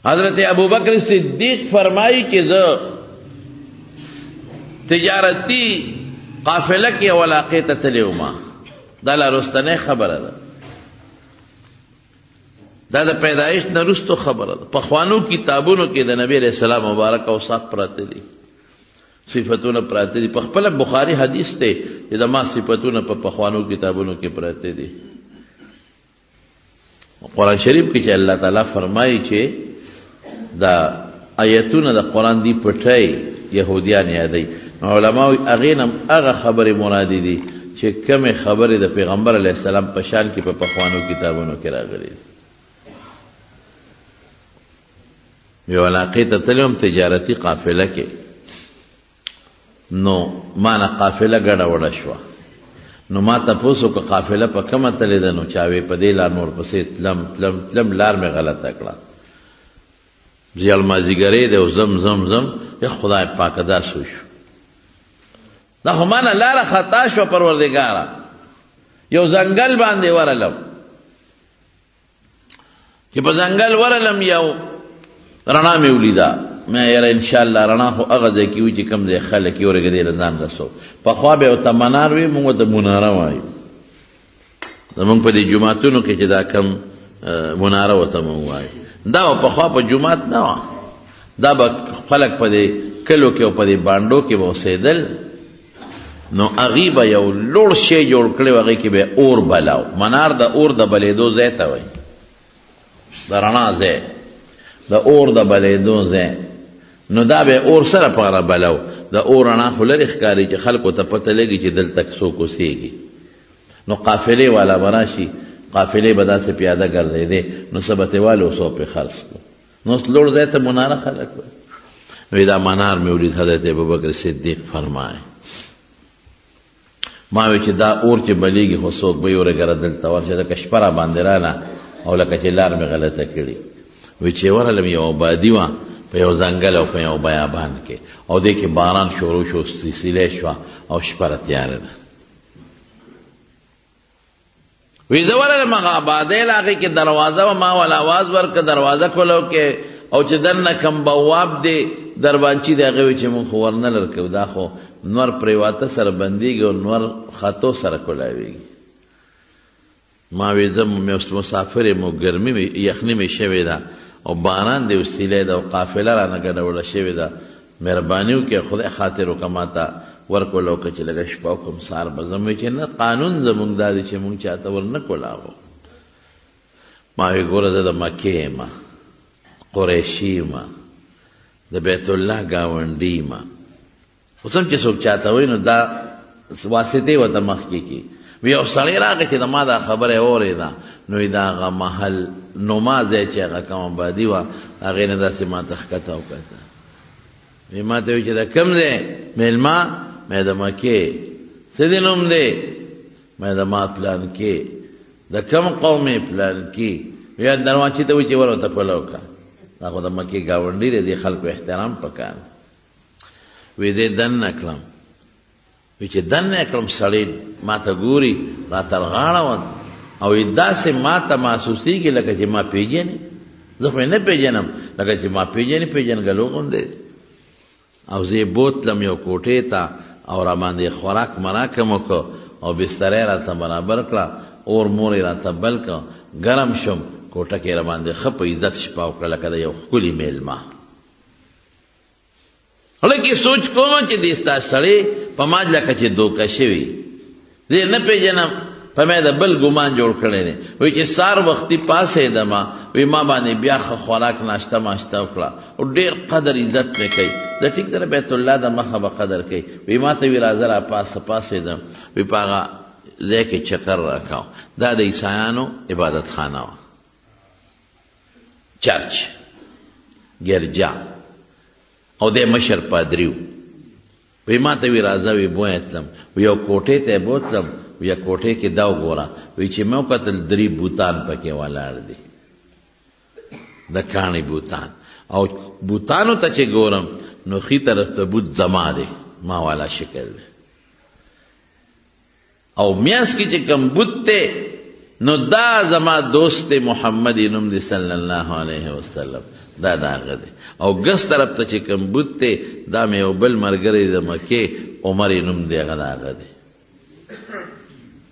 حضرت ابوبکر صدیق فرمائی کہ زه تجارتی قافله کې علاقې ته تللی وم. دا لا رستنۍ خبره ده، دا د پیدایش نه وروستو خبره ده. پخوانو کتابونو کې د نبی علیہ السلام مبارک اوصاف پراته دي، صفتونه پراته دي. په خپل بخاری حدیث ته چې د ما صفتونه په پخوانو کتابونو کې پراته دي. قرآن شریف کې چې الله تعالی فرمایي چې دا آیتونه د قرآن دی پټای یهودیان یادوي، نو علماء هغې نه هغه خبرې مرادي دي چې کومې خبرې د پیغمبر علیه السلام په شان کې په پخوانو کتابونو کې راغلي دي. یو علاقې ته تللی وم تجارتي قافله کې، نو ما نه قافله ګډه وډه شوه. نو ما تپوس وکړه قافله په کومه تلې ده؟ نو چا وی په دې لار نور پسې تلم تلم تلم، لار مې غلطه کړه. زیال مازدیګرې دی او زم زم زم، یا خدای پاکه دا سو شو، دا خو ما نه لاره خطا شوه پروردګاره. یو ځنګل باندې ورلم، چې په ځنګل ورلم یو رڼا مې ولیده. مې یاره انشاءالله رڼا خو هغه ځای کې وي چې کوم ځای خلک یې ورګه دې له ځان رسو. پخوا به ورته منار وي، موږ ورته مناره وایو. زمونږ په دې جوماتونو کې چې دا کم مناره ورته موږ وایو، دا به پخوا په جومات نه وه، دا به خلک په دې کلو کې او په دې بانډو کې به اوسېدل. نو هغې به یو لوړ شی جوړ کړی و، هغې کې به اور بلاو. منار د اور د بلېدو ځای ته وایي، د رڼا ځای، د اور د بلېدو ځای. نو دا به اور سره پاره بلاو، د اور رڼا خو لرې ښکاري چې خلکو ته پته لګي چې دلته څوک اوسېږي. نو قافلې والا به راشي، قافلې به داسې پیاده ګرځېدې، نو څه به ترې والو څه پرې خرڅ کړو. نو لوړ ځای ته مناره خلک وایي. نو دا منار مې ولید. حضرت ابوبکر صدیق فرمایي ما وی چې دا اور چې بلیږي خو څوک به یې ورګره دلته ورشه، لکه شپه را باندې راله او لکه چې لار مې غلطه کړي. وی چې ورغلم یو آبادي وه په یو ځنګل او په یو بیابان کې، او دې کې باران شروع شو، سیلۍ شوه او شپه را تیاره ده. وی زه ورغلم هغه آبادۍ له هغې کې دروازه وه، ما ول آواز ورکړه دروازه کولو کې، او چې دننه کم بواب دی دربانچي دی، هغې وی چې مونږ خو ورنه لرکو، دا خو نور پریواته سره بندېږي او نور خطو سره کولاویږي. ما وی زه مسافر یم او ګرمي مې یخني مې شوې ده او باران دی او سیلۍ ده او قافله رانه ګډه وډه شوې ده، مهرباني وکړې خدای خاطر وکړه ما ته ورکولو که چې لږه شپه وکړم سهار به ځم. وی چې نه، قانون زمونږ دا دی چې مونږ چاته ورنه کولاوو. ما وی ګوره زه د مکې یم، قریشي یم، د بیت الله ګاونډي یم. اوس هم چې څوک چاته وایي نو دا واسطې ورته مخکې کړي. وی یو سړی راغی چې د ما دا خبره یې اورېده، نو دا هغه محل نما ځای چې هغه کوم آبادي وه، هغې نه داسې ما ته ښکته وکته. وی ما ته وی چې دا کوم ځای؟ میلمه؟ مې د مکې. څه دې نوم دی؟ مې د ما پلانکې. د کوم قوم یې؟ پلانکې. وی دروانچې ته وی چې ور ورته کوله وکړه، دا خو د مکې ګاونډي دی، دې خلکو احترام پکار. وی دې دننه کړم. وی چې دننه کړم سړی ما ته ګوري، را تر غاړه وه، او داسې ما ته محسوسېږي لکه چې ما پېژني. زه خو یې نه پېژنم، لکه چې ما پېژني پېژنګلو غوندې. او زه یې بوتلم یو کوټې ته او را باندې خوراک مراکم وکړو او بستره یې راته برابر کړه، اور مور یې راته بل کړه، ګرم شم، کوټه کې یې را باندې ښه په عزت شپه وکړه لکه د یو ښکلي میلمه. لکه سوچ کوم چې دې ستا سړی په ما لکه چې دوکه شوي، زه نه پېژنم، په ما د بل ګمان جوړ کړی دی. وایي چې سهار وختي پاڅېدمه، وایي ما باندې بیا ښه خوراک ناشته ماشته وکړه او ډېر قدر عزت مې کوي. د ټیک سره بیت الله د مخه به قدر کوي. وایي ما ته وی راځه را پاڅېدم، وایي په هغه ځای کې چکر راکاو. دا د عیسایانو عبادت خانه وه، چرچ، ګرجا، او د مشر پادري و. وی ما ته وی راځه، وی بوی تلم، وی یو کوټې ته بوتلم، وی کوټې کې دا وګوره، وی چې مې وکتل 3 بوتان پکې ولاړ دي، د کاڼي بوتان. او بوتانو ته چې ګورم نو ښي طرف ته بوت زما دی، ما والا شکل دی، او میاس کې چې کوم بوت دی نو دا زما دوست محمد نوم دی صلی الله علیه وسلم، دا داغه دی. او ګس طرف ته چې کوم بوت دی دا مې یو بل ملګری د مکې عمر نوم دی، هغه داغه دی.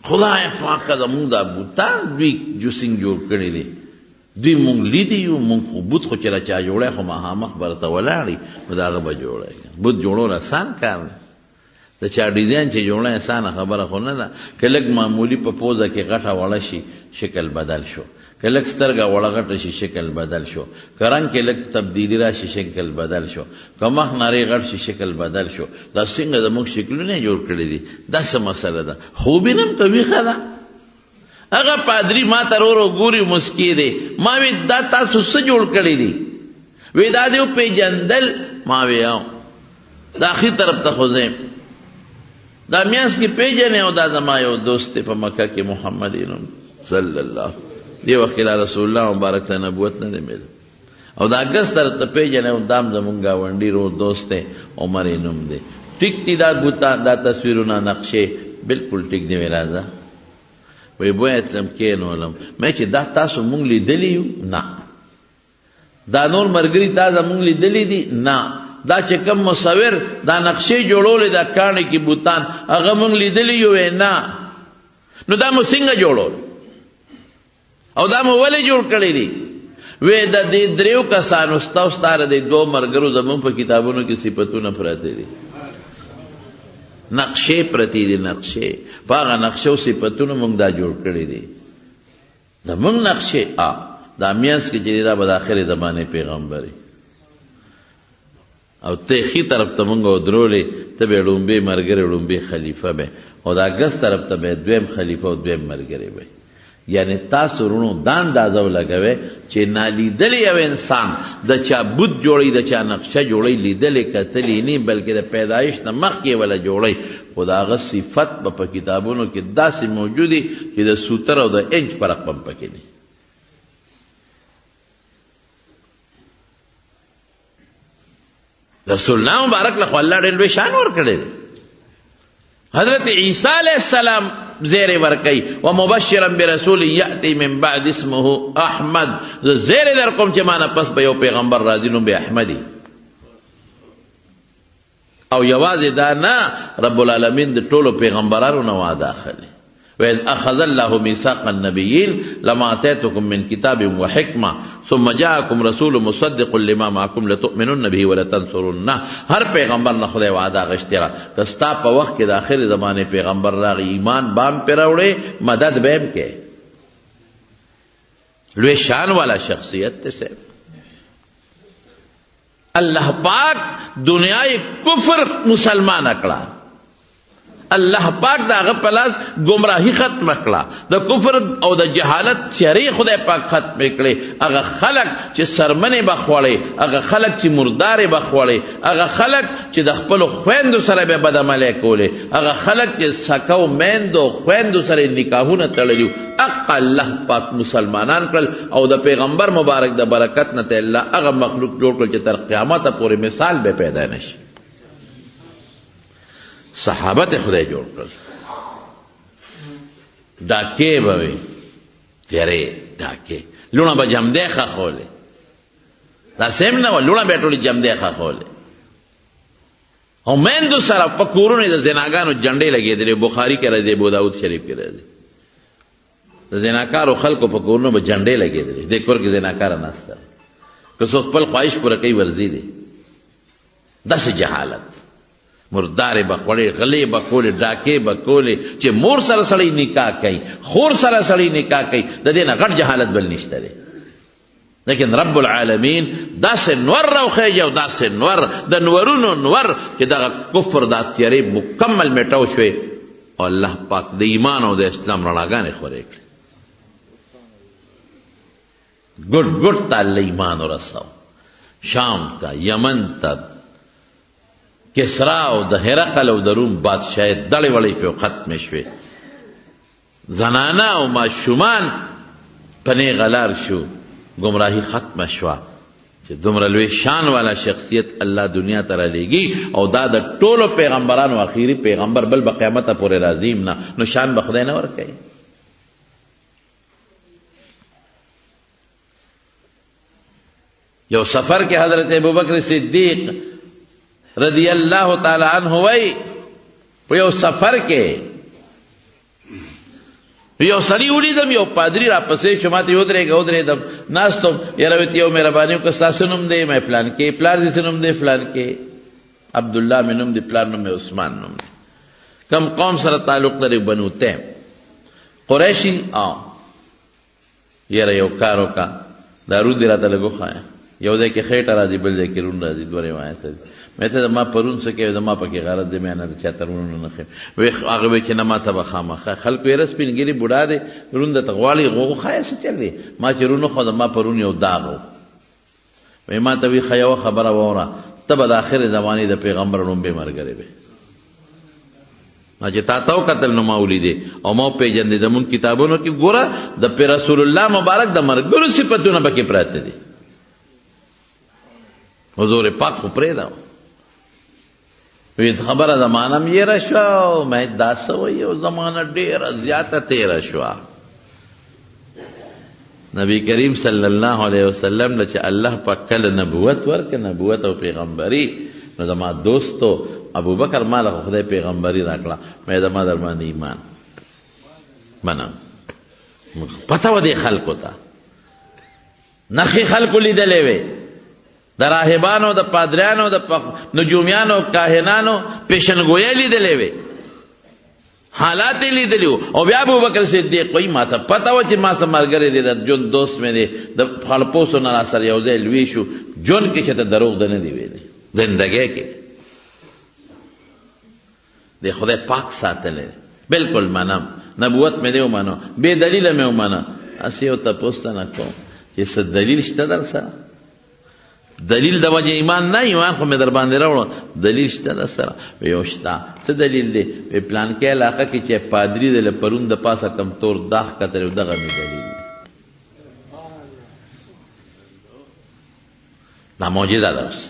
خدای پاک زمونږ دا بوتان دوی جوسینګ جوړ کړي دي، دوی مونږ لیدي یو، مونږ خو بوت خو چې را چا جوړی خو مخامخ برته ولاړي نو د هغه به جوړی. بوت جوړول اسان کار دی، د چا ډیزاین چې جوړه اسانه خبره خو نه ده. که لږ معمولي په پوزه کې غټه وړه شي شکل بدل شو، که لږ سترګه وړه غټه شي شکل بدل شو، که رنګ کې لږ تبدیلی راشي شکل بدل شو، که مخ نری غټ شي شکل بدل شو. دا څنګه زموږ شکلونه جوړ کړي دي، دا څه مسله ده؟ خوبي نه م کوي ښه ده. هغه پادري ما ته ورو ګوري مسکي دی، ما وی دا تاسو څه جوړ کړي دي؟ وی دا دې وپېژندل؟ ما وی دا اخر طرف ته خو ځم، دا میاس کې پیژنې او دا زما یو دوست دی په مکه کې محمد نوم صلی الله. دی وخت کې رسول الله مبارک ته نبوت نه دی مل، او دا ګس طرف ته پیژنې او دام زمونږ ګاونډي رو دوست دی عمر نوم دی. ټیک دی دا بوتان دا تصویرونه نقشې بالکل ټیک دی. وی راځه وی بوی تلم کېنولم، مې چې دا تاسو مونږ لیدلی یو؟ نه. دا نور ملګري تا زمونږ لیدلی دي؟ نه. دا چې کوم مصور دا نقشې جوړولې دا کاڼي کې بوتان هغه مونږ لیدلی یو؟ نه. نو دا مو څنګه جوړول او دا مو ولې جوړ کړی دي؟ وی د دې دریو کسانو ستا او ستا د دوو ملګرو زمونږ په کتابونو کې صفتونه پراته دي، نقشې پرتی دي، نقشې په هغه نقشو صفتونو مونږ دا جوړ کړی دي. زمونږ نقشې دا میانس کې چې دا به د آخرې زمانې پیغمبري او تیخی طرف ته مونږ ودرولې، ته به ړومبې ملګری ړومبې خلیفه به، او دا ګس طرف ته به دویم خلیفه او دویم ملګری به. یعنی تاسو رونو دا اندازه ولګوئ چې نالیدلی یو انسان د چا بت جوړی، د چا نقشه جوړی، لیدلی کتلی نه بلکې د پیدایش نه مخکې ولا جوړی، خو د هغه صفت به په کتابونو کې داسې موجودي چې د سوتر او د انچ فرق به هم پکې نه. رسول الله مبارک له خو الله ډېر لوی شان ورکړی دی. حضرت عیسی علیہ السلام زیر ورکی ومبشرا برسول یأتی من بعد اسمه احمد، زیر در کوم چې مانا پس به یو پیغمبر راځي نوم به احمدی. او یوازې دا نه، رب العالمین د ټولو پیغمبرانو نه وعده اخلي. وإذ أخذ الله ميثاق النبيين لما آتيتكم من كتاب وحكمة ثم جاءكم رسول مصدق لما معكم لتؤمنن به ولتنصرنه. هر پیغمبر نه خدای وعده غشتره که ستا په وخت کې د آخر زمانه پیغمبر راغی ایمان بام پر راوړې مدد به هم کې. لوی شان والا شخصیت ته سه الله پاک دنیای کفر مسلمان اکړه، الله پاک دا هغه پلاس گمراهی ختم کړه، د کفر او د جهالت تیارې خدای پاک ختم کړي. هغه خلق چې سرمنې بخوړي، هغه خلق چې مردارې بخوړي، هغه خلق چې د خپل خويندو سره به بدعملي کولې، هغه خلق چې سکو میندو خويندو سره نکاحونه تړلي، اق الله پاک مسلمانان کړل او د پیغمبر مبارک د برکت نه ته الله هغه مخلوق جوړ کړ چې تر قیامت پورې مثال به پیدا نشي. صحابه ته خدای جوړ کړل، ډاکې به وي تیرې ډاکې، لونه به جمدې خولې، دا سیم نه و، لونه به ټولې جمدې خولې. او میندو سره په کورونو د زناګانو جنډې لګېدلې، بخاري کې راځي، ابو داود شریف کې راځي، د زناکارو خلکو په کورونو به جنډې لګېدلې، دې کور کې زناکاره ناسته، که څوک خپل خواهش پوره کوي ورځي دی. داسې جهالت، مردارې به خوړې، غلې به کولې، ډاکې به کولې، چې مور سره سړی نکاح کوي، خور سره سړی نکاح کوي، د دې نه غټ جهالت بل نشته دی. لیکن رب العالمین داسې نور راوخیږي او داسې نور د نورونو نور چې دغه کفر دا تیارې مکمل میټاو شوې او الله پاک د ایمان او د اسلام رڼاګانې خورې کړې. ګډ ګډ ته الله ایمان ورساو، شام ته، یمن ته، کسرا او د هرقل او د روم بادشاہي دړې وړې په ختم شوې، زنانه او ماشومان پنې غلار شو، گمراهی ختم شوه. چې دومره لوی شان والا شخصیت الله دنیا ته رالیږي او دا د ټولو پیغمبرانو اخیری پیغمبر بل به قیامت پورې راځي نه، نو شان به خدای نه ورکوي. یو سفر کې حضرت ابوبکر صدیق رضی اللہ تعالی عنہ وی په یو سفر کې یو سړی ولیدم یو پادری را پسې شو ماته ودرېدم ناستم یاره ویته یو مهرباني وکړه ستاسو نوم دی مې پلان کې پلار دې څه نوم دی فلان کې عبدالله مې نوم دی پلار نوم مې عثمان نوم دی کم قوم سره تعلق لري بنو تیم قریشی یاره یو کار وکړه دا رود دې راته لږ وښایه یو ځای کې خېټه راځي بل ځای کې رون راځي دوه روایت دي مې ته ما پرون څه کوي ما پکې غرض دی مې نه چا ترونه نه خې وی هغه وی چې نه ما ته بخامه خلک یې رسپین ګری بوډا دی رون د تغواړي غو خای څه چل دی ما چې رونه خو ما پرون یو داغ وی ما ته وی خیو خبره وره تب د اخر زمانه د پیغمبر نوم به مرګره به ما چې تا تو قتل نو ما ولیدې او ما پیجن دې زمون کتابونو کې ګوره د پی رسول الله مبارک د مرګرو صفاتونه پکې پراته دي حضور پاک خو پرې دا وی خبره زمانم یې را شو مې دا سوې او زمانه ډېره زیاته تیره شوه نبی کریم صلی الله علیه وسلم له چې الله پاک کله نبوت ورکړه نبوت او پیغمبري نو زما دوستو ابوبکر ماله خدای پیغمبري راکړه مې زما در باندې ایمان منم پته و دې خلکو ته نخي خلکو لیدلې وې د راهبانو د پادریانو د نجومیانو کاهنانو پیشنګویې لیدلې وې حالات یې لیدلي او بیا ابوبکر صدیق وایي ما ته پته وه چې ما سره ملګری دی د جون دوست مې دی د خړپوسو نه راسره یو ځای لوی شو جون کې چې ته دروغ ده نه دی ویلی زندګۍ کې د خدای پاک ساتلی بالکل منم نبوت مې دی ومنو بې دلیله مې ومنه هسې یو تپوس ته نه کوم چې څه دلیل شته در سره دلیل د وجه ایمان نه ایمان خو مې در باندې راوړو دلیل شته در سره یو شته څه دلیل دی وی پلان کې علاقه کې چې پادري دی له پرون د پاسه کم تور داغ کتلی دغه مې دلیل دی دا معجزه ده اوس